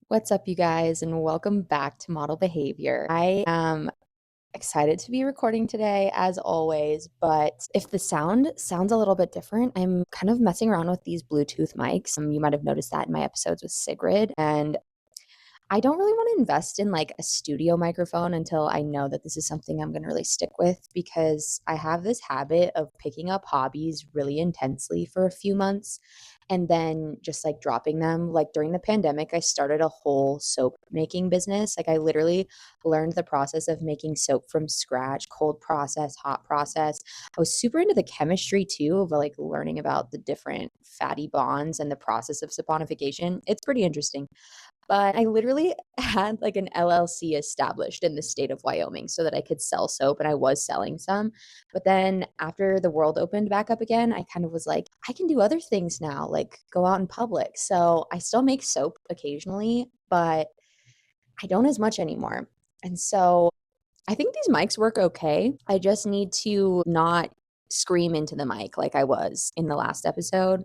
What's up, you guys, and welcome back to Model Behavior. I am excited to be recording today, as always, but if the sound sounds a little bit different, I'm kind of messing around with these Bluetooth mics. You might have noticed that in my episodes with Sigrid, and I don't really want to invest in like a studio microphone until I know that this is something I'm going to really stick with because I have this habit of picking up hobbies really intensely for a few months and then just like dropping them. Like during the pandemic, I started a whole soap making business. Like I literally learned the process of making soap from scratch, cold process, hot process. I was super into the chemistry too of like learning about the different fatty bonds and the process of saponification. It's pretty interesting. But I literally had like an LLC established in the state of Wyoming so that I could sell soap, and I was selling some. But then after the world opened back up again, I kind of was like, I can do other things now, like go out in public. So I still make soap occasionally, but I don't as much anymore. And so I think these mics work okay. I just need to not scream into the mic like I was in the last episode.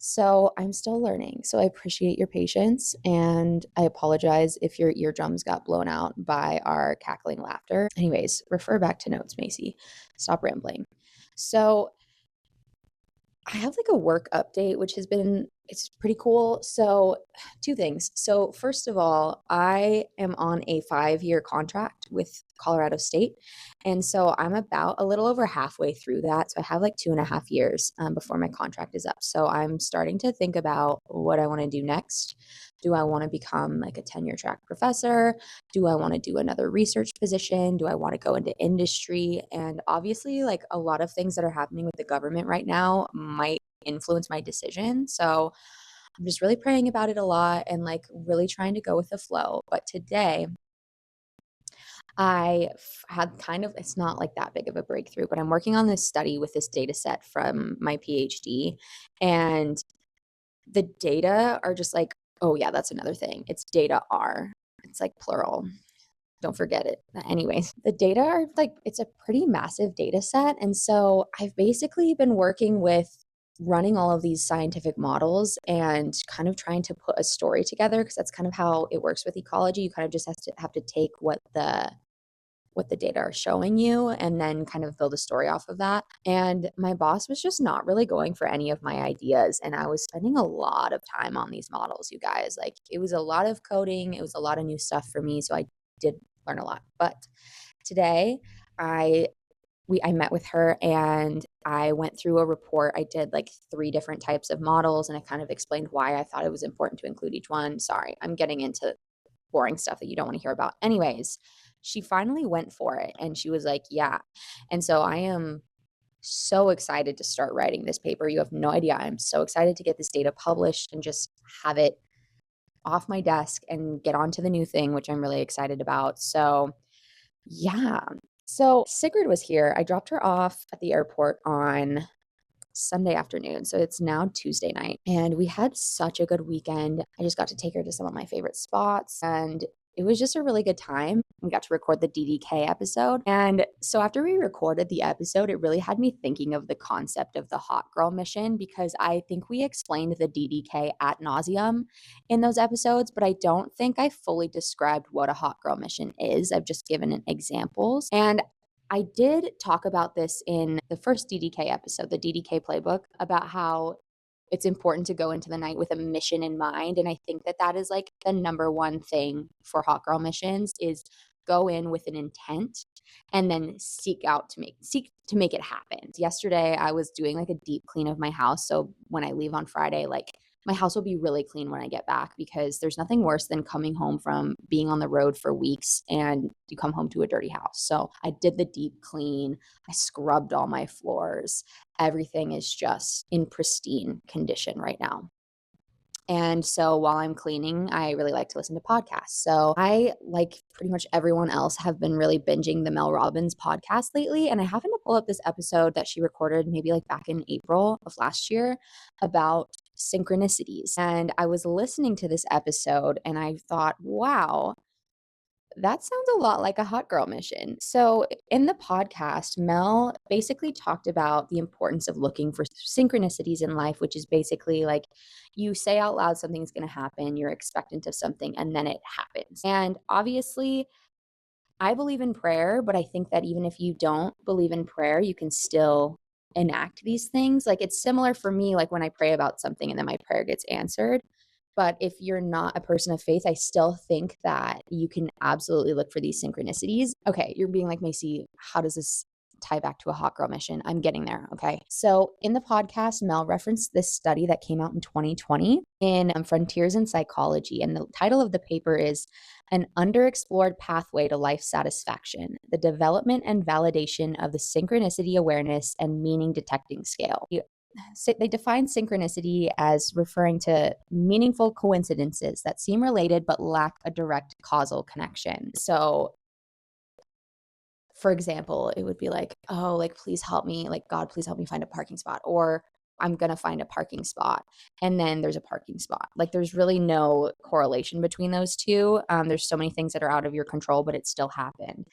So I'm still learning. So I appreciate your patience and I apologize if your eardrums got blown out by our cackling laughter. Anyways, refer back to notes, Macy. Stop rambling. So I have like a work update, which has been it's pretty cool. So, two things. So, first of all, I am on a 5-year contract with Colorado State. And so I'm about a little over halfway through that. So I have like 2.5 years before my contract is up. So I'm starting to think about what I want to do next. Do I want to become like a tenure track professor? Do I want to do another research position? Do I want to go into industry? And obviously, like a lot of things that are happening with the government right now might influence my decision. So I'm just really praying about it a lot and like really trying to go with the flow. But today, had kind of, it's not like that big of a breakthrough, but I'm working on this study with this data set from my PhD. And the data are just like, oh, yeah, that's another thing. It's data R. It's like plural. Don't forget it. Anyways, the data are like, it's a pretty massive data set. And so I've basically been working with running all of these scientific models and kind of trying to put a story together because that's kind of how it works with ecology. You kind of just have to take what the data are showing you and then kind of build a story off of that. And my boss was just not really going for any of my ideas. And I was spending a lot of time on these models, you guys. Like it was a lot of coding, it was a lot of new stuff for me. So I did learn a lot. But today I I met with her and I went through a report. I did like 3 different types of models and I kind of explained why I thought it was important to include each one. Sorry, I'm getting into boring stuff that you don't want to hear about. Anyways, she finally went for it and she was like, yeah. And so I am so excited to start writing this paper. You have no idea. I'm so excited to get this data published and just have it off my desk and get on to the new thing, which I'm really excited about. So, yeah. So, Sigrid was here. I dropped her off at the airport on Sunday afternoon. So it's now Tuesday night. And we had such a good weekend. I just got to take her to some of my favorite spots. And it was just a really good time. We got to record the DDK episode. And so after we recorded the episode, it really had me thinking of the concept of the hot girl mission because I think we explained the DDK ad nauseum in those episodes, but I don't think I fully described what a hot girl mission is. I've just given it examples. And I did talk about this in the first DDK episode, the DDK playbook, about how it's important to go into the night with a mission in mind. And I think that that is like the number one thing for hot girl missions is go in with an intent and then seek to make it happen. Yesterday I was doing like a deep clean of my house. So when I leave on Friday, like my house will be really clean when I get back because there's nothing worse than coming home from being on the road for weeks and you come home to a dirty house. So I did the deep clean. I scrubbed all my floors. Everything is just in pristine condition right now. And so while I'm cleaning, I really like to listen to podcasts. So I, like pretty much everyone else, have been really binging the Mel Robbins podcast lately. And I happened to pull up this episode that she recorded maybe like back in April of last year about synchronicities. And I was listening to this episode and I thought, wow, That sounds a lot like a hot girl mission. So, in the podcast, Mel basically talked about the importance of looking for synchronicities in life, which is basically like you say out loud something's going to happen, you're expectant of something, and then it happens. And obviously, I believe in prayer, but I think that even if you don't believe in prayer, you can still enact these things. Like it's similar for me, like when I pray about something and then my prayer gets answered. But if you're not a person of faith, I still think that you can absolutely look for these synchronicities. Okay, you're being like, Macy, how does this tie back to a hot girl mission? I'm getting there. Okay. So in the podcast, Mel referenced this study that came out in 2020 in Frontiers in Psychology. And the title of the paper is An Underexplored Pathway to Life Satisfaction, the Development and Validation of the Synchronicity Awareness and Meaning Detecting Scale. They define synchronicity as referring to meaningful coincidences that seem related but lack a direct causal connection. So, for example, it would be like, oh, like, please help me, like, God, please help me find a parking spot, or I'm going to find a parking spot. And then there's a parking spot. Like, there's really no correlation between those two. There's so many things that are out of your control, but it still happened.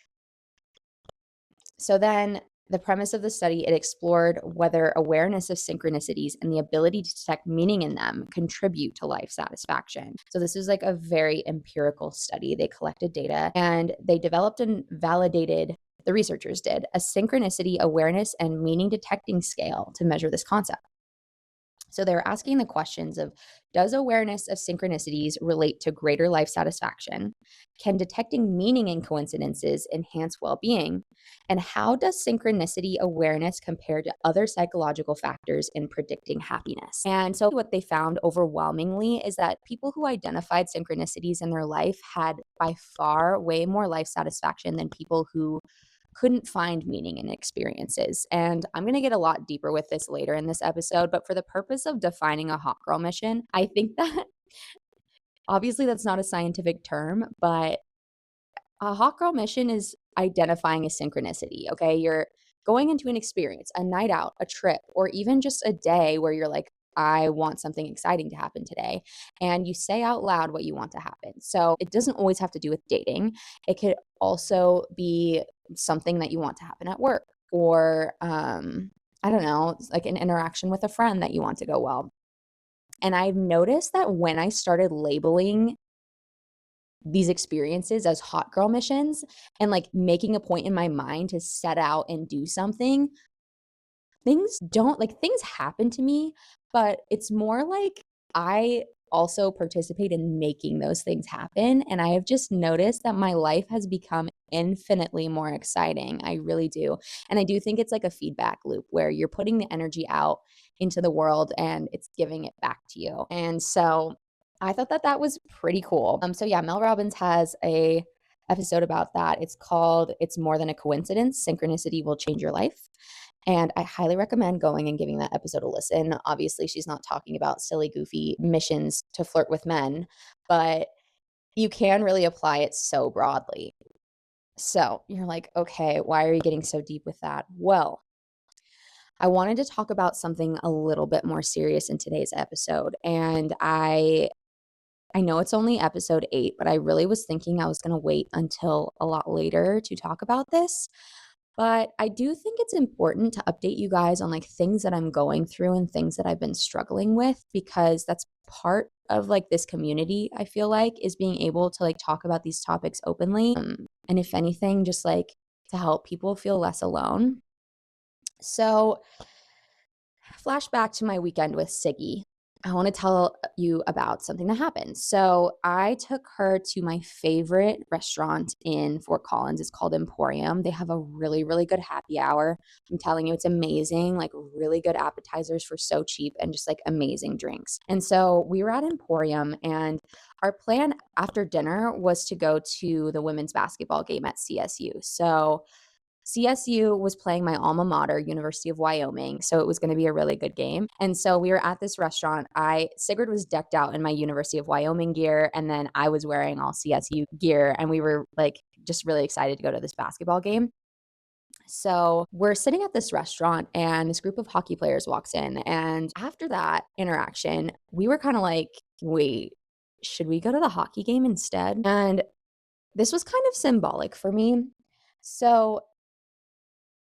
So then the premise of the study, it explored whether awareness of synchronicities and the ability to detect meaning in them contribute to life satisfaction. So this is like a very empirical study. They collected data and they developed and validated, the researchers did, a synchronicity awareness and meaning detecting scale to measure this concept. So they're asking the questions of, does awareness of synchronicities relate to greater life satisfaction? Can detecting meaning in coincidences enhance well-being? And how does synchronicity awareness compare to other psychological factors in predicting happiness? And so what they found overwhelmingly is that people who identified synchronicities in their life had by far way more life satisfaction than people who couldn't find meaning in experiences. And I'm going to get a lot deeper with this later in this episode, but for the purpose of defining a hot girl mission, I think that obviously that's not a scientific term, but a hot girl mission is identifying a synchronicity. Okay. You're going into an experience, a night out, a trip, or even just a day where you're like, I want something exciting to happen today. And you say out loud what you want to happen. So it doesn't always have to do with dating. It could also be something that you want to happen at work or, I don't know, like an interaction with a friend that you want to go well. And I've noticed that when I started labeling these experiences as hot girl missions and like making a point in my mind to set out and do something, things happen to me, but it's more like I also participate in making those things happen. And I have just noticed that my life has become infinitely more exciting. I really do. And I do think it's like a feedback loop where you're putting the energy out into the world and it's giving it back to you. And so I thought that that was pretty cool. So yeah, Mel Robbins has a episode about that. It's called It's More Than a Coincidence. Synchronicity Will Change Your Life. And I highly recommend going and giving that episode a listen. Obviously, she's not talking about silly, goofy missions to flirt with men, but you can really apply it so broadly. So you're like, okay, why are you getting so deep with that? Well, I wanted to talk about something a little bit more serious in today's episode. And I know it's only episode 8, but I really was thinking I was going to wait until a lot later to talk about this. But I do think it's important to update you guys on like things that I'm going through and things that I've been struggling with because that's part of like this community, I feel like, is being able to like talk about these topics openly. And if anything, just like to help people feel less alone. So, flashback to my weekend with Siggy. I want to tell you about something that happened. So, I took her to my favorite restaurant in Fort Collins. It's called Emporium. They have a really, really good happy hour. I'm telling you, it's amazing. Like, really good appetizers for so cheap and just like amazing drinks. And so, we were at Emporium, and our plan after dinner was to go to the women's basketball game at CSU. So, CSU was playing my alma mater, University of Wyoming, so it was going to be a really good game. And so we were at this restaurant. Sigrid was decked out in my University of Wyoming gear, and then I was wearing all CSU gear, and we were like just really excited to go to this basketball game. So we're sitting at this restaurant, and this group of hockey players walks in. And after that interaction, we were kind of like, wait, should we go to the hockey game instead? And this was kind of symbolic for me. So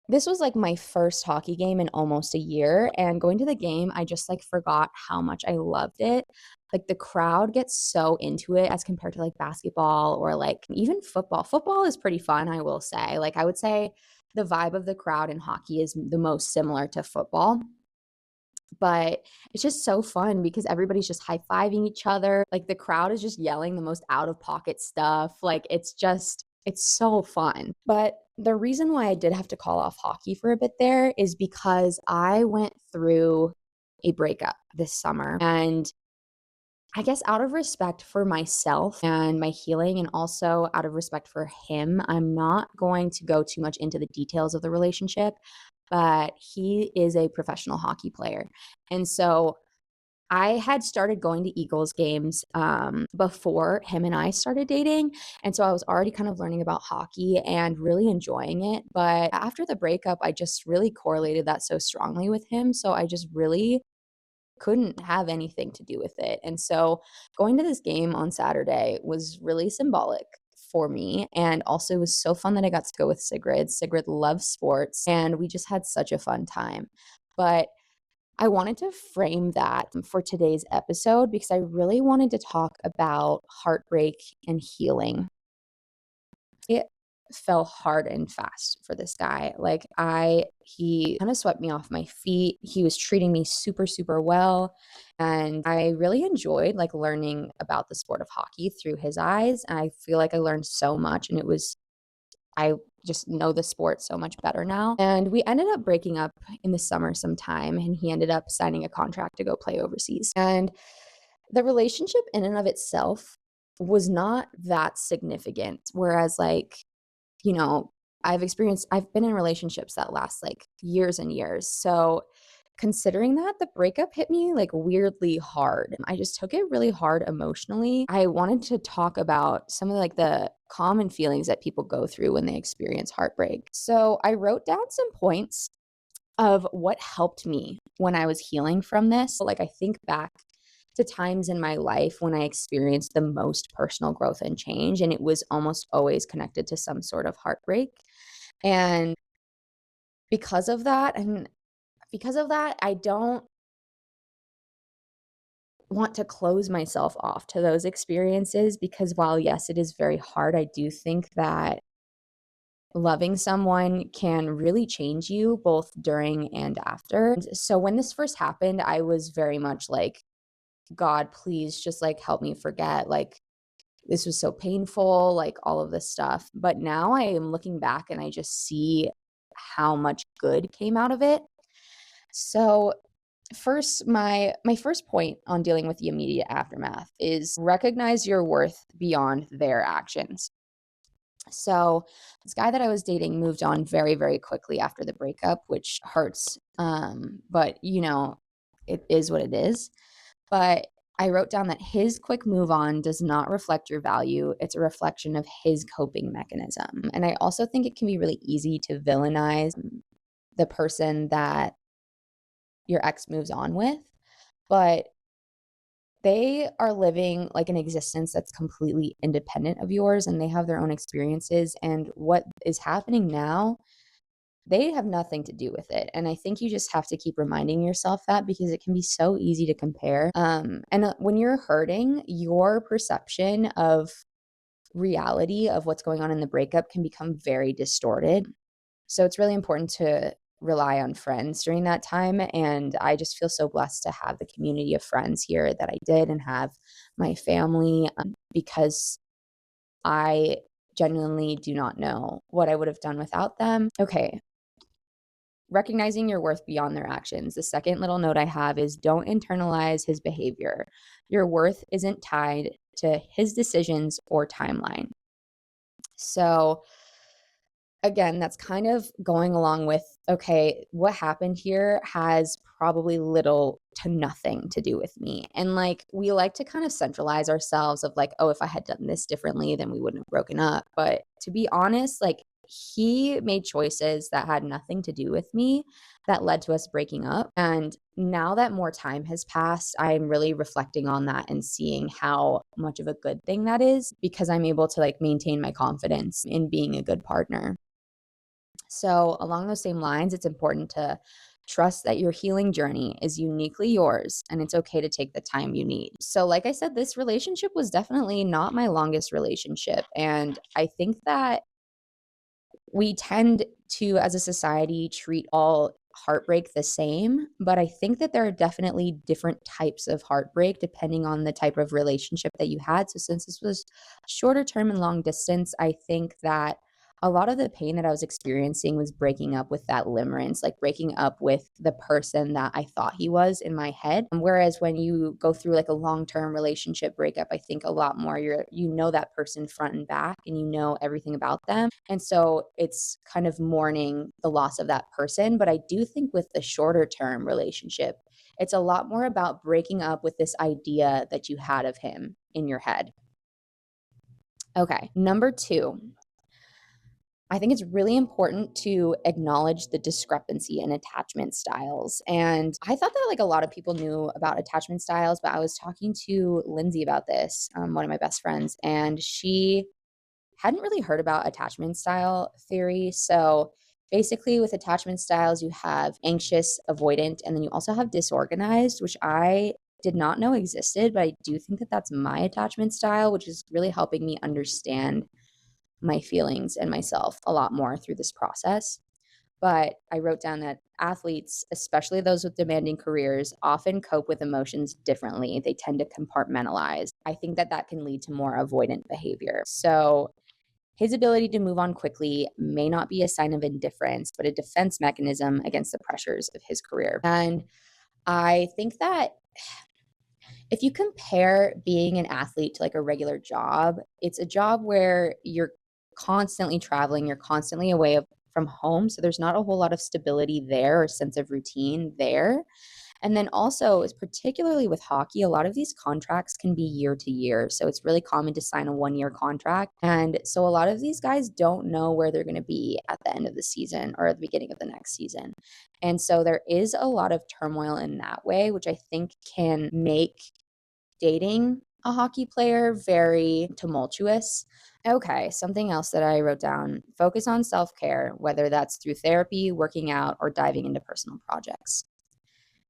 this was like my first hockey game in almost a year, and going to the game, I just like forgot how much I loved it. Like the crowd gets so into it as compared to like basketball or like even football. Football is pretty fun, I will say. Like I would say the vibe of the crowd in hockey is the most similar to football. But it's just so fun because everybody's just high-fiving each other. Like the crowd is just yelling the most out-of-pocket stuff. Like it's so fun. But the reason why I did have to call off hockey for a bit there is because I went through a breakup this summer. And I guess out of respect for myself and my healing, and also out of respect for him, I'm not going to go too much into the details of the relationship, but he is a professional hockey player. And so I had started going to Eagles games before him and I started dating. And so I was already kind of learning about hockey and really enjoying it. But after the breakup, I just really correlated that so strongly with him. So I just really couldn't have anything to do with it. And so going to this game on Saturday was really symbolic for me. And also it was so fun that I got to go with Sigrid. Sigrid loves sports and we just had such a fun time. But I wanted to frame that for today's episode because I really wanted to talk about heartbreak and healing. It fell hard and fast for this guy. He kind of swept me off my feet. He was treating me super, super well. And I really enjoyed like learning about the sport of hockey through his eyes. And I feel like I learned so much and I just know the sport so much better now. And we ended up breaking up in the summer sometime, and he ended up signing a contract to go play overseas. And the relationship in and of itself was not that significant. Whereas, like, you know, I've been in relationships that last like years and years. So, considering that, the breakup hit me like weirdly hard. I just took it really hard emotionally. I wanted to talk about some of like the common feelings that people go through when they experience heartbreak. So, I wrote down some points of what helped me when I was healing from this. Like, I think back to times in my life when I experienced the most personal growth and change, and it was almost always connected to some sort of heartbreak. And because of that, and because of that, I don't want to close myself off to those experiences because while, yes, it is very hard, I do think that loving someone can really change you both during and after. So when this first happened, I was very much like, God, please just like help me forget. Like, this was so painful, like all of this stuff. But now I am looking back and I just see how much good came out of it. So first, my first point on dealing with the immediate aftermath is recognize your worth beyond their actions. So this guy that I was dating moved on very, very quickly after the breakup, which hurts. But it is what it is. But I wrote down that his quick move on does not reflect your value. It's a reflection of his coping mechanism. And I also think it can be really easy to villainize the person that your ex moves on with, but they are living like an existence that's completely independent of yours and they have their own experiences. And what is happening now, they have nothing to do with it. And I think you just have to keep reminding yourself that because it can be so easy to compare. And when you're hurting, your perception of reality of what's going on in the breakup can become very distorted. So it's really important to rely on friends during that time. And I just feel so blessed to have the community of friends here that I did and have my family because I genuinely do not know what I would have done without them. Okay. Recognizing your worth beyond their actions. The second little note I have is don't internalize his behavior. Your worth isn't tied to his decisions or timeline. So, again, that's kind of going along with, okay, what happened here has probably little to nothing to do with me. And like, we like to kind of centralize ourselves of like, oh, if I had done this differently, then we wouldn't have broken up. But to be honest, like, he made choices that had nothing to do with me that led to us breaking up. And now that more time has passed, I'm really reflecting on that and seeing how much of a good thing that is because I'm able to like maintain my confidence in being a good partner. So, along those same lines, it's important to trust that your healing journey is uniquely yours and it's okay to take the time you need. So, like I said, this relationship was definitely not my longest relationship. And I think that we tend to, as a society, treat all heartbreak the same, but I think that there are definitely different types of heartbreak depending on the type of relationship that you had. So, since this was shorter term and long distance, I think that a lot of the pain that I was experiencing was breaking up with that limerence, like breaking up with the person that I thought he was in my head. Whereas when you go through like a long-term relationship breakup, I think a lot more you know that person front and back and you know everything about them. And so it's kind of mourning the loss of that person. But I do think with the shorter term relationship, it's a lot more about breaking up with this idea that you had of him in your head. Okay, number two, I think it's really important to acknowledge the discrepancy in attachment styles. And I thought that like a lot of people knew about attachment styles, but I was talking to Lindsay about this, one of my best friends, and she hadn't really heard about attachment style theory. So basically, with attachment styles, you have anxious, avoidant, and then you also have disorganized, which I did not know existed, but I do think that that's my attachment style, which is really helping me understand my feelings and myself a lot more through this process. But I wrote down that athletes, especially those with demanding careers, often cope with emotions differently. They tend to compartmentalize. I think that that can lead to more avoidant behavior. So, his ability to move on quickly may not be a sign of indifference, but a defense mechanism against the pressures of his career. And I think that if you compare being an athlete to like a regular job, it's a job where you're constantly traveling, you're constantly from home. So there's not a whole lot of stability there or sense of routine there. And then also, is particularly with hockey, a lot of these contracts can be year to year. So it's really common to sign a 1 year contract. And so a lot of these guys don't know where they're going to be at the end of the season or at the beginning of the next season. And so there is a lot of turmoil in that way, which I think can make dating a hockey player very tumultuous. Okay, something else that I wrote down, focus on self care, whether that's through therapy, working out, or diving into personal projects.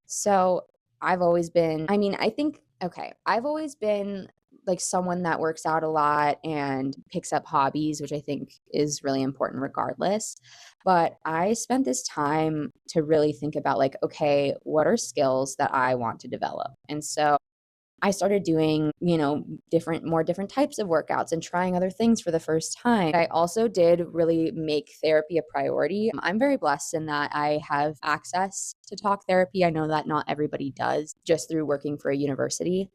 So I've always been, I mean, I think, okay, I've always been like someone that works out a lot and picks up hobbies, which I think is really important regardless. But I spent this time to really think about like, okay, what are skills that I want to develop? And so I started doing, more different types of workouts and trying other things for the first time. I also did really make therapy a priority. I'm very blessed in that I have access to talk therapy. I know that not everybody does just through working for a university,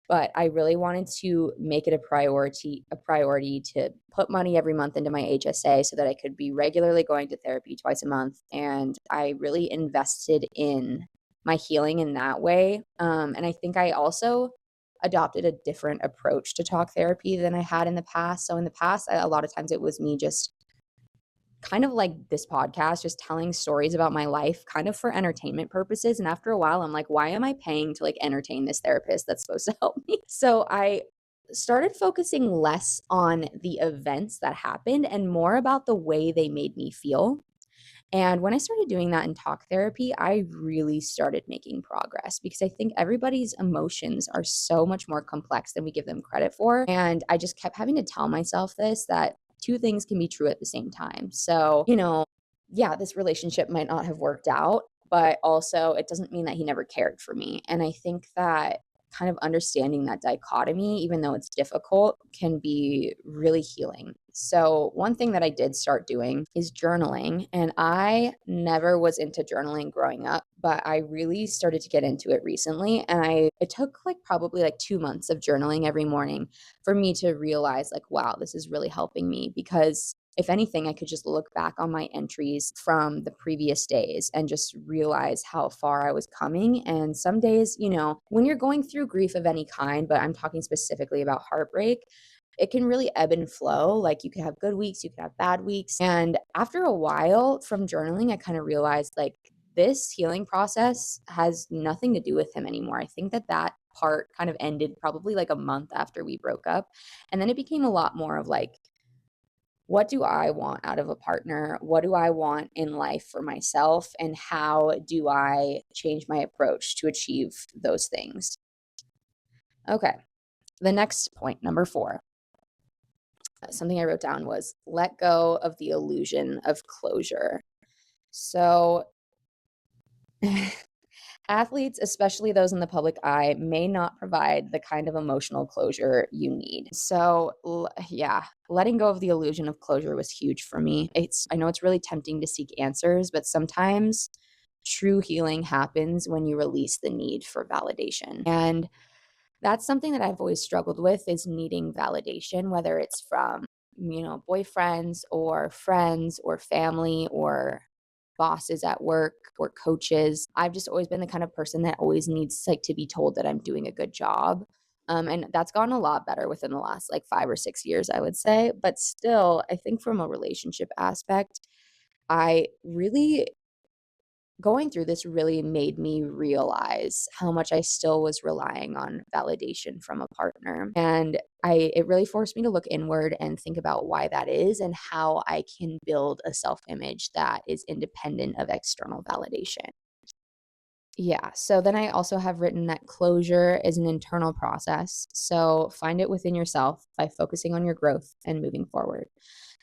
but I really wanted to make it a priority to put money every month into my HSA so that I could be regularly going to therapy twice a month. And I really invested in my healing in that way. And I think I also adopted a different approach to talk therapy than I had in the past. So in the past, a lot of times it was me just kind of like this podcast, just telling stories about my life kind of for entertainment purposes. And after a while, I'm like, why am I paying to like entertain this therapist that's supposed to help me? So I started focusing less on the events that happened and more about the way they made me feel. And when I started doing that in talk therapy, I really started making progress because I think everybody's emotions are so much more complex than we give them credit for. And I just kept having to tell myself this that two things can be true at the same time. So, yeah, this relationship might not have worked out, but also it doesn't mean that he never cared for me. And I think that kind of understanding that dichotomy, even though it's difficult, can be really healing. So, one thing that I did start doing is journaling. And I never was into journaling growing up, but I really started to get into it recently. And it took like probably like 2 months of journaling every morning for me to realize, like, wow, this is really helping me because if anything, I could just look back on my entries from the previous days and just realize how far I was coming. And some days, when you're going through grief of any kind, but I'm talking specifically about heartbreak, it can really ebb and flow. Like you could have good weeks, you could have bad weeks. And after a while from journaling, I kind of realized like this healing process has nothing to do with him anymore. I think that that part kind of ended probably like a month after we broke up. And then it became a lot more of like, what do I want out of a partner? What do I want in life for myself? And how do I change my approach to achieve those things? Okay. The next point, number 4, something I wrote down was let go of the illusion of closure. So, athletes, especially those in the public eye, may not provide the kind of emotional closure you need. So, yeah, letting go of the illusion of closure was huge for me. I know it's really tempting to seek answers, but sometimes true healing happens when you release the need for validation. And that's something that I've always struggled with is needing validation, whether it's from, boyfriends or friends or family or bosses at work or coaches. I've just always been the kind of person that always needs like to be told that I'm doing a good job. And that's gotten a lot better within the last like 5 or 6 years, I would say. But still, I think from a relationship aspect, I really going through this really made me realize how much I still was relying on validation from a partner. And it really forced me to look inward and think about why that is and how I can build a self-image that is independent of external validation. Yeah. So then I also have written that closure is an internal process. So find it within yourself by focusing on your growth and moving forward.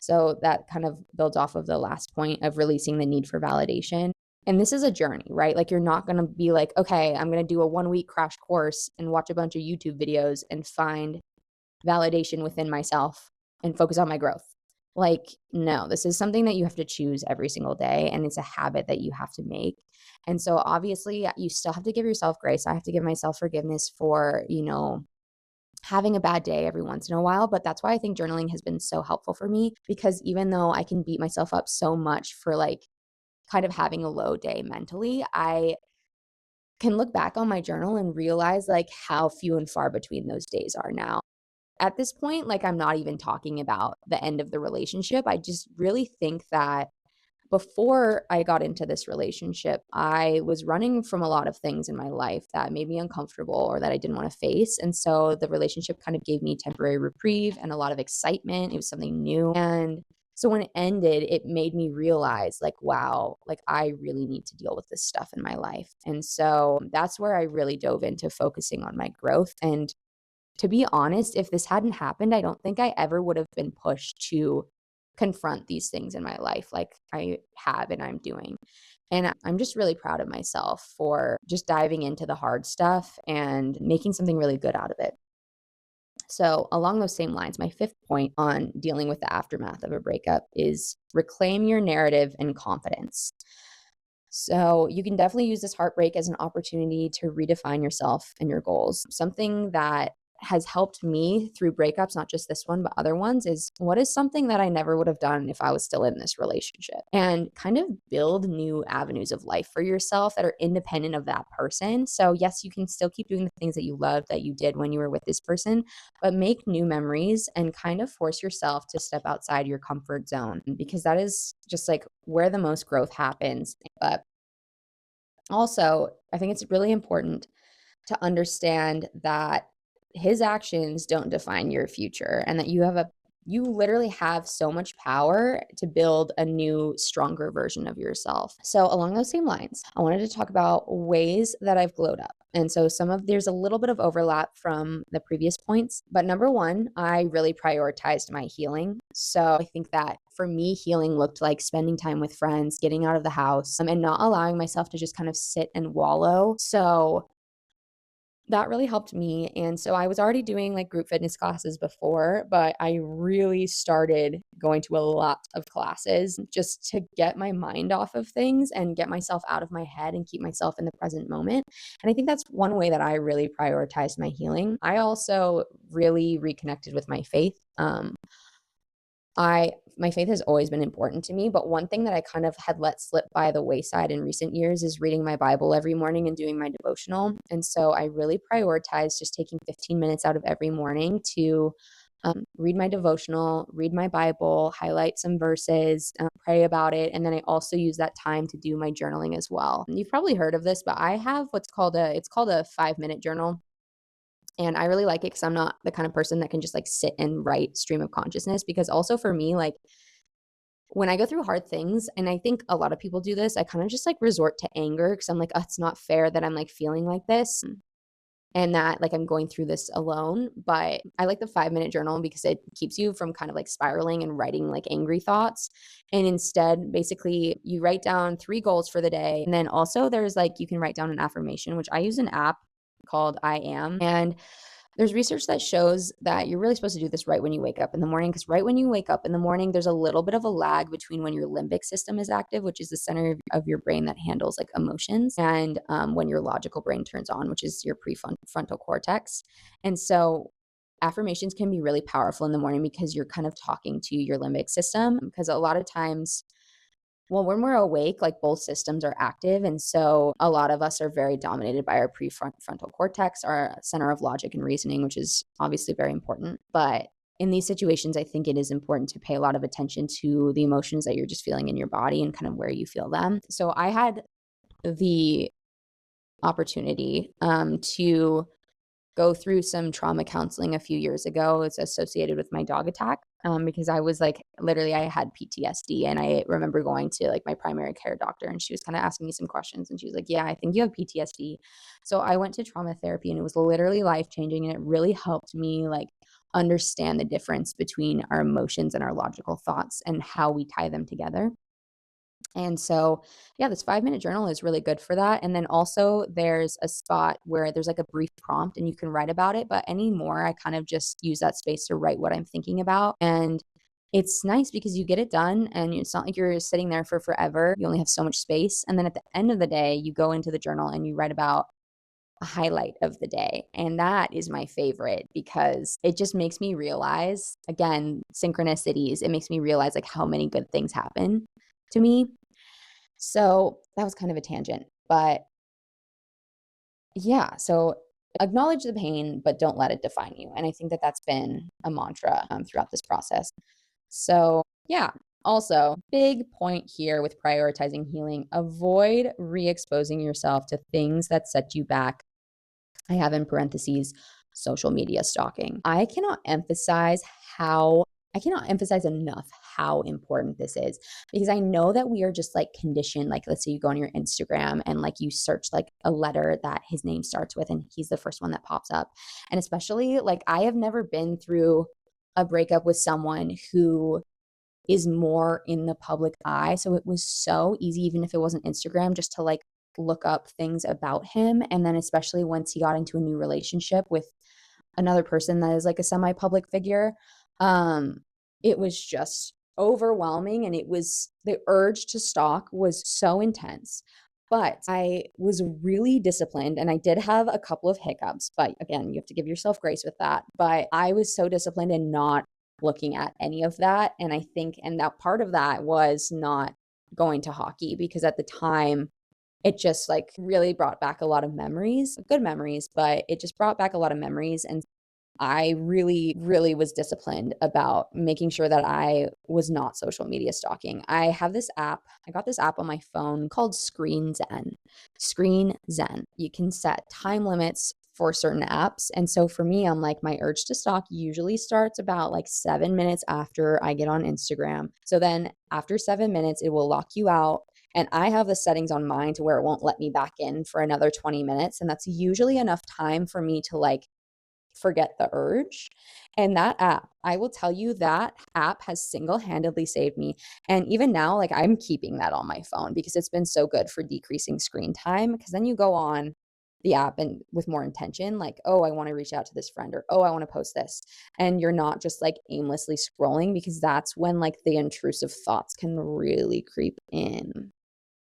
So that kind of builds off of the last point of releasing the need for validation. And this is a journey, right? Like you're not going to be like, okay, I'm going to do a 1 week crash course and watch a bunch of YouTube videos and find validation within myself and focus on my growth. Like, no, this is something that you have to choose every single day. And it's a habit that you have to make. And so obviously you still have to give yourself grace. I have to give myself forgiveness for, having a bad day every once in a while. But that's why I think journaling has been so helpful for me because even though I can beat myself up so much for like kind of having a low day mentally, I can look back on my journal and realize like how few and far between those days are now. At this point, like I'm not even talking about the end of the relationship. I just really think that before I got into this relationship, I was running from a lot of things in my life that made me uncomfortable or that I didn't want to face. And so the relationship kind of gave me temporary reprieve and a lot of excitement. It was something new. And so when it ended, it made me realize, like, wow, like I really need to deal with this stuff in my life. And so that's where I really dove into focusing on my growth. And to be honest, if this hadn't happened, I don't think I ever would have been pushed to confront these things in my life like I have and I'm doing. And I'm just really proud of myself for just diving into the hard stuff and making something really good out of it. So, along those same lines, my fifth point on dealing with the aftermath of a breakup is reclaim your narrative and confidence. So, you can definitely use this heartbreak as an opportunity to redefine yourself and your goals. Something that has helped me through breakups, not just this one, but other ones, is what is something that I never would have done if I was still in this relationship? And kind of build new avenues of life for yourself that are independent of that person. So, yes, you can still keep doing the things that you love that you did when you were with this person, but make new memories and kind of force yourself to step outside your comfort zone because that is just like where the most growth happens. But also, I think it's really important to understand that his actions don't define your future and that you literally have so much power to build a new, stronger version of yourself. So, along those same lines, I wanted to talk about ways that I've glowed up. And so, there's a little bit of overlap from the previous points. But number one, I really prioritized my healing. So, I think that for me, healing looked like spending time with friends, getting out of the house, and not allowing myself to just kind of sit and wallow. So, that really helped me, and so I was already doing, like, group fitness classes before, but I really started going to a lot of classes just to get my mind off of things and get myself out of my head and keep myself in the present moment, and I think that's one way that I really prioritized my healing. I also really reconnected with my faith. My faith has always been important to me, but one thing that I kind of had let slip by the wayside in recent years is reading my Bible every morning and doing my devotional. And so I really prioritized just taking 15 minutes out of every morning to read my devotional, read my Bible, highlight some verses, pray about it. And then I also use that time to do my journaling as well. You've probably heard of this, but I have it's called a 5-minute journal. And I really like it because I'm not the kind of person that can just like sit and write stream of consciousness. Because also for me, like when I go through hard things, and I think a lot of people do this, I kind of just like resort to anger because I'm like, oh, it's not fair that I'm like feeling like this and that like I'm going through this alone. But I like the 5-minute journal because it keeps you from kind of like spiraling and writing like angry thoughts. And instead, basically, you write down 3 goals for the day. And then also there's like, you can write down an affirmation, which I use an app called I Am. And there's research that shows that you're really supposed to do this right when you wake up in the morning, because right when you wake up in the morning, there's a little bit of a lag between when your limbic system is active, which is the center of your brain that handles like emotions, and when your logical brain turns on, which is your prefrontal cortex. And so affirmations can be really powerful in the morning because you're kind of talking to your limbic system, because a lot of times, well, when we're awake, like both systems are active. And so a lot of us are very dominated by our prefrontal cortex, our center of logic and reasoning, which is obviously very important. But in these situations, I think it is important to pay a lot of attention to the emotions that you're just feeling in your body and kind of where you feel them. So I had the opportunity to go through some trauma counseling a few years ago. It's associated with my dog attack, because I was like, literally, I had PTSD. And I remember going to like my primary care doctor, and she was kind of asking me some questions. And she was like, yeah, I think you have PTSD. So I went to trauma therapy, and it was literally life changing. And it really helped me like understand the difference between our emotions and our logical thoughts and how we tie them together. And so, yeah, this 5-minute journal is really good for that. And then also there's a spot where there's like a brief prompt and you can write about it. But anymore, I kind of just use that space to write what I'm thinking about. And it's nice because you get it done and it's not like you're sitting there for forever. You only have so much space. And then at the end of the day, you go into the journal and you write about a highlight of the day. And that is my favorite because it just makes me realize, again, synchronicities. It makes me realize like how many good things happen to me. So that was kind of a tangent, but yeah, so acknowledge the pain, but don't let it define you. And I think that that's been a mantra throughout this process. So yeah, also big point here with prioritizing healing, avoid re-exposing yourself to things that set you back. I have in parentheses, social media stalking. I cannot emphasize enough how important this is, because I know that we are just like conditioned. Like, let's say you go on your Instagram and like you search like a letter that his name starts with, and he's the first one that pops up. And especially like I have never been through a breakup with someone who is more in the public eye. So it was so easy, even if it wasn't Instagram, just to like look up things about him. And then especially once he got into a new relationship with another person that is like a semi-public figure, it was just overwhelming. And it was, the urge to stalk was so intense. But I was really disciplined, and I did have a couple of hiccups, but again, you have to give yourself grace with that. But I was so disciplined in not looking at any of that. And I think, and that part of that was not going to hockey, because at the time, it just like really brought back a lot of memories, good memories, but it just brought back a lot of memories. And I really, really was disciplined about making sure that I was not social media stalking. I have this app. I got this app on my phone called Screen Zen. Screen Zen. You can set time limits for certain apps. And so for me, I'm like, my urge to stalk usually starts about like 7 minutes after I get on Instagram. So then after 7 minutes, it will lock you out. And I have the settings on mine to where it won't let me back in for another 20 minutes. And that's usually enough time for me to like forget the urge. And that app, I will tell you, that app has single-handedly saved me. And even now, like I'm keeping that on my phone because it's been so good for decreasing screen time. Because then you go on the app and with more intention, like, oh, I want to reach out to this friend, or oh, I want to post this. And you're not just like aimlessly scrolling, because that's when like the intrusive thoughts can really creep in.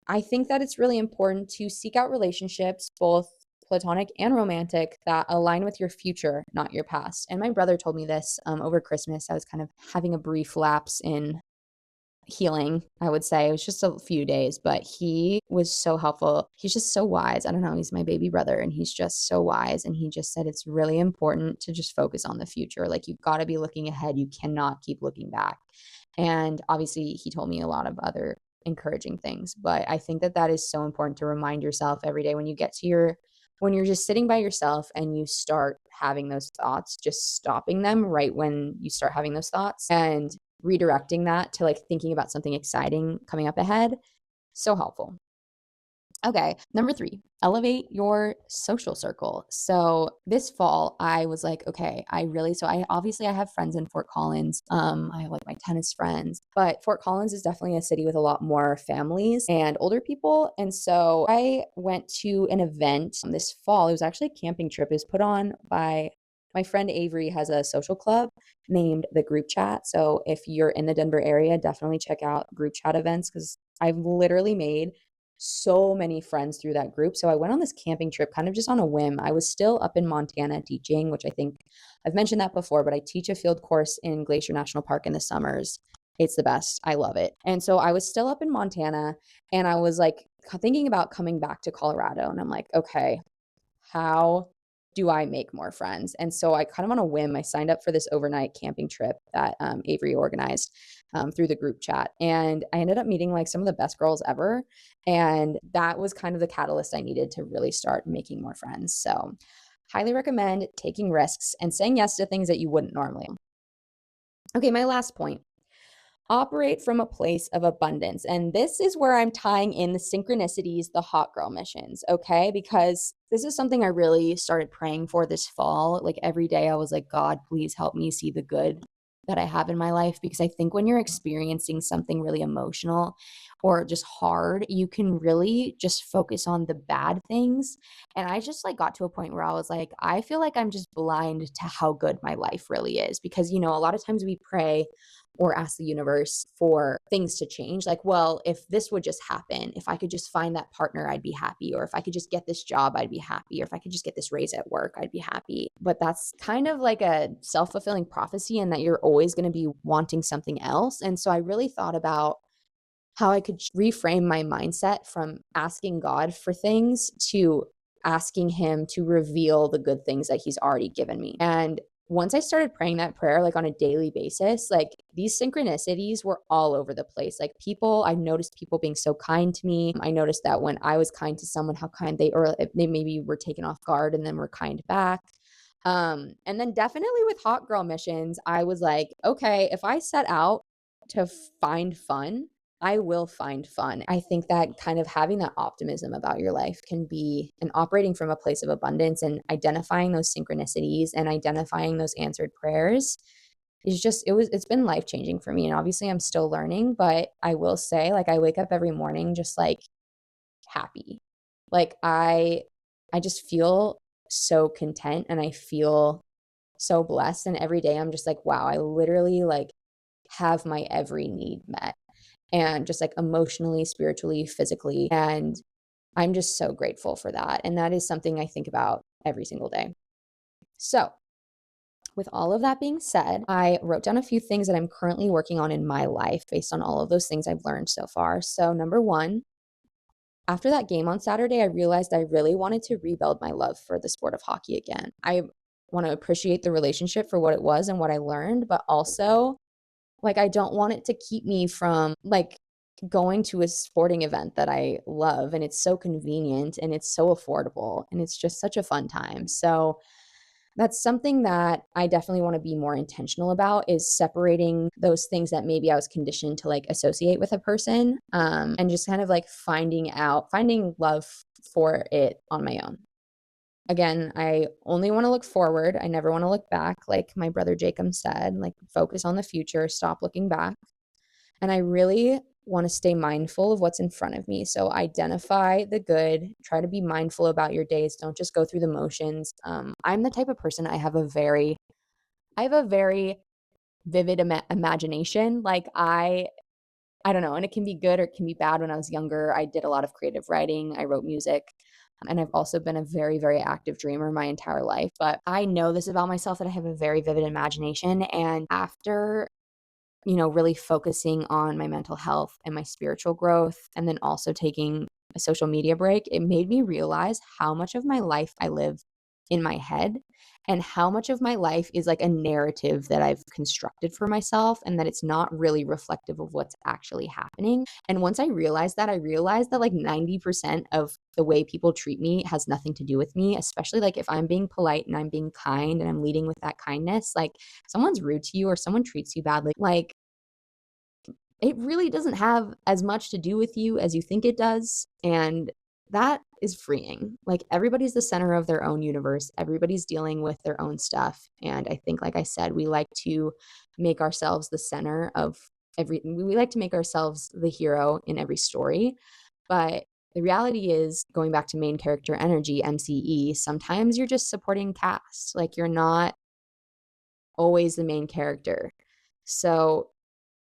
I think that it's really important to seek out relationships, both platonic and romantic, that align with your future, not your past. And my brother told me this over Christmas. I was kind of having a brief lapse in healing, I would say. It was just a few days, but he was so helpful. He's just so wise. I don't know. He's my baby brother and he's just so wise. And he just said it's really important to just focus on the future. Like you've got to be looking ahead. You cannot keep looking back. And obviously, he told me a lot of other encouraging things, but I think that that is so important to remind yourself every day when you get to when you're just sitting by yourself and you start having those thoughts, just stopping them right when you start having those thoughts and redirecting that to like thinking about something exciting coming up ahead. So helpful. Okay, number 3, elevate your social circle. So this fall, I was like, okay, I obviously I have friends in Fort Collins. I have like my tennis friends, but Fort Collins is definitely a city with a lot more families and older people. And so I went to an event this fall. It was actually a camping trip. It was put on by my friend Avery has a social club named the Group Chat. So if you're in the Denver area, definitely check out group chat events because I've literally made so many friends through that group. So I went on this camping trip kind of just on a whim. I was still up in Montana teaching, which I think I've mentioned that before, but I teach a field course in Glacier National Park in the summers. It's the best. I love it. And so I was still up in Montana and I was like thinking about coming back to Colorado. And I'm like, okay, how do I make more friends? And so I kind of on a whim, I signed up for this overnight camping trip that Avery organized through the group chat. And I ended up meeting like some of the best girls ever. And that was kind of the catalyst I needed to really start making more friends. So highly recommend taking risks and saying yes to things that you wouldn't normally. Okay, my last point, operate from a place of abundance. And this is where I'm tying in the synchronicities, the hot girl missions, okay? Because this is something I really started praying for this fall. Like every day I was like, God, please help me see the good that I have in my life. Because I think when you're experiencing something really emotional or just hard, you can really just focus on the bad things. And I just like got to a point where I was like, I feel like I'm just blind to how good my life really is. Because, you know, a lot of times we pray or ask the universe for things to change. Like, well, if this would just happen, if I could just find that partner, I'd be happy. Or if I could just get this job, I'd be happy. Or if I could just get this raise at work, I'd be happy. But that's kind of like a self-fulfilling prophecy and that you're always going to be wanting something else. And so I really thought about how I could reframe my mindset from asking God for things to asking him to reveal the good things that he's already given me. And once I started praying that prayer like on a daily basis, like these synchronicities were all over the place. Like I noticed people being so kind to me. I noticed that when I was kind to someone, how kind they maybe were taken off guard and then were kind back. And then definitely with hot girl missions, I was like, okay, if I set out to find fun, I will find fun. I think that kind of having that optimism about your life can be and operating from a place of abundance and identifying those synchronicities and identifying those answered prayers is it's been life changing for me. And obviously I'm still learning, but I will say like I wake up every morning just like happy. Like I just feel so content and I feel so blessed. And every day I'm just like, wow, I literally like have my every need met and just like emotionally, spiritually, physically. And I'm just so grateful for that. And that is something I think about every single day. So, with all of that being said, I wrote down a few things that I'm currently working on in my life based on all of those things I've learned so far. So, number 1, after that game on Saturday, I realized I really wanted to rebuild my love for the sport of hockey again. I want to appreciate the relationship for what it was and what I learned, but also like, I don't want it to keep me from, like, going to a sporting event that I love, and it's so convenient, and it's so affordable, and it's just such a fun time. So, that's something that I definitely wanna be more intentional about is separating those things that maybe I was conditioned to, like, associate with a person, and just kind of, like, finding love for it on my own. Again, I only wanna look forward, I never wanna look back, like my brother Jacob said, like, focus on the future, stop looking back, and I really wanna stay mindful of what's in front of me, so identify the good, try to be mindful about your days, don't just go through the motions. I'm the type of person I have a very vivid imagination, like, I don't know, and it can be good or it can be bad. When I was younger, I did a lot of creative writing, I wrote music, and I've also been a very, very active dreamer my entire life, but I know this about myself that I have a very vivid imagination, and after really focusing on my mental health and my spiritual growth, and then also taking a social media break, it made me realize how much of my life I live in my head and how much of my life is like a narrative that I've constructed for myself and that it's not really reflective of what's actually happening. And once I realized that like 90% of the way people treat me has nothing to do with me, especially like if I'm being polite and I'm being kind and I'm leading with that kindness, like someone's rude to you or someone treats you badly, like it really doesn't have as much to do with you as you think it does. And that is freeing. Like everybody's the center of their own universe, everybody's dealing with their own stuff. And I think, like I said, we like to make ourselves the center of we like to make ourselves the hero in every story. But the reality is, going back to main character energy, MCE, sometimes you're just supporting cast. Like you're not always the main character. So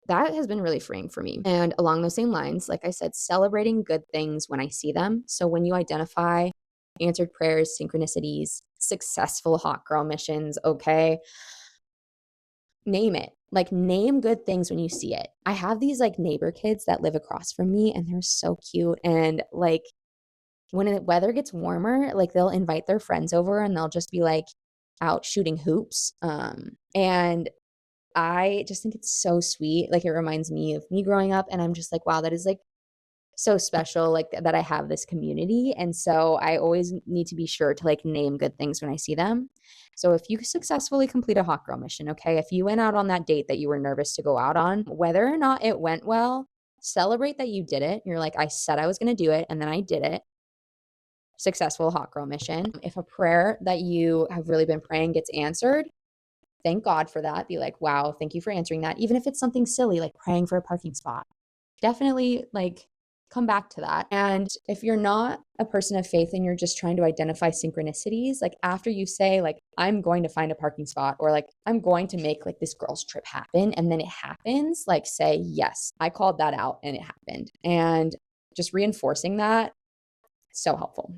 that has been really freeing for me. And along those same lines, like I said, celebrating good things when I see them. So when you identify answered prayers, synchronicities, successful hot girl missions, okay, name it. Like name good things when you see it. I have these like neighbor kids that live across from me and they're so cute. And like when the weather gets warmer, like they'll invite their friends over and they'll just be like out shooting hoops. And I just think it's so sweet. Like it reminds me of me growing up and I'm just like, wow, that is like so special, like that I have this community. And so I always need to be sure to like name good things when I see them. So if you successfully complete a hot girl mission, okay, if you went out on that date that you were nervous to go out on, whether or not it went well, celebrate that you did it. You're like, I said I was going to do it and then I did it. Successful hot girl mission. If a prayer that you have really been praying gets answered, thank God for that. Be like, wow, thank you for answering that. Even if it's something silly like praying for a parking spot, definitely like come back to that. And if you're not a person of faith and you're just trying to identify synchronicities, like after you say, like, I'm going to find a parking spot or like, I'm going to make like this girl's trip happen and then it happens, like say, yes, I called that out and it happened. And just reinforcing that, so helpful.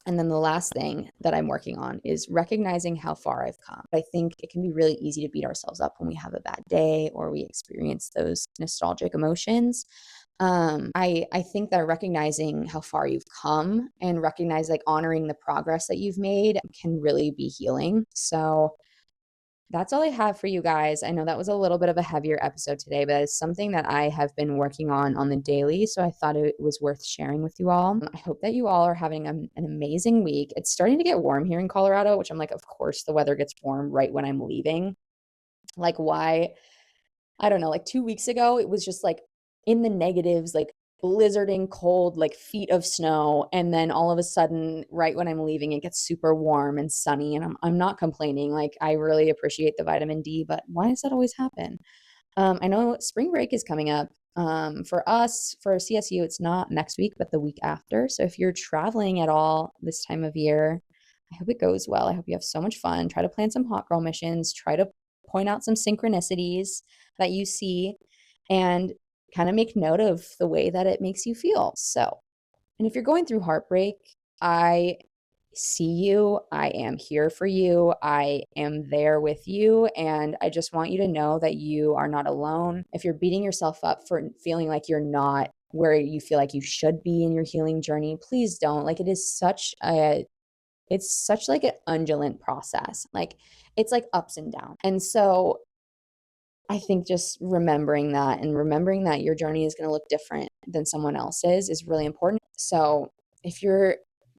And then the last thing that I'm working on is recognizing how far I've come. I think it can be really easy to beat ourselves up when we have a bad day or we experience those nostalgic emotions. I think that recognizing how far you've come and recognize like honoring the progress that you've made can really be healing. So that's all I have for you guys. I know that was a little bit of a heavier episode today, but it's something that I have been working on the daily. So I thought it was worth sharing with you all. I hope that you all are having an amazing week. It's starting to get warm here in Colorado, which I'm like, of course, the weather gets warm right when I'm leaving. Like, why? I don't know, like 2 weeks ago, it was just like in the negatives, like blizzarding cold, like feet of snow. And then all of a sudden, right when I'm leaving, it gets super warm and sunny. And I'm not complaining. Like I really appreciate the vitamin D, but why does that always happen? I know spring break is coming up. For us, for CSU, it's not next week, but the week after. So if you're traveling at all this time of year, I hope it goes well. I hope you have so much fun. Try to plan some hot girl missions. Try to point out some synchronicities that you see and kind of make note of the way that it makes you feel. So, and if you're going through heartbreak, I see you. I am here for you. I am there with you. And I just want you to know that you are not alone. If you're beating yourself up for feeling like you're not where you feel like you should be in your healing journey, please don't. Like it's such like an undulant process. Like it's like ups and downs. And so I think just remembering that and remembering that your journey is going to look different than someone else's is really important. So if you're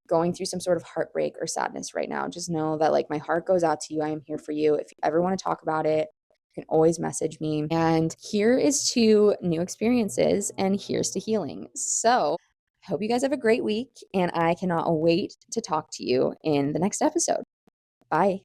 going through some sort of heartbreak or sadness right now, just know that like my heart goes out to you. I am here for you. If you ever want to talk about it, you can always message me. And here is to new experiences and here's to healing. So I hope you guys have a great week and I cannot wait to talk to you in the next episode. Bye.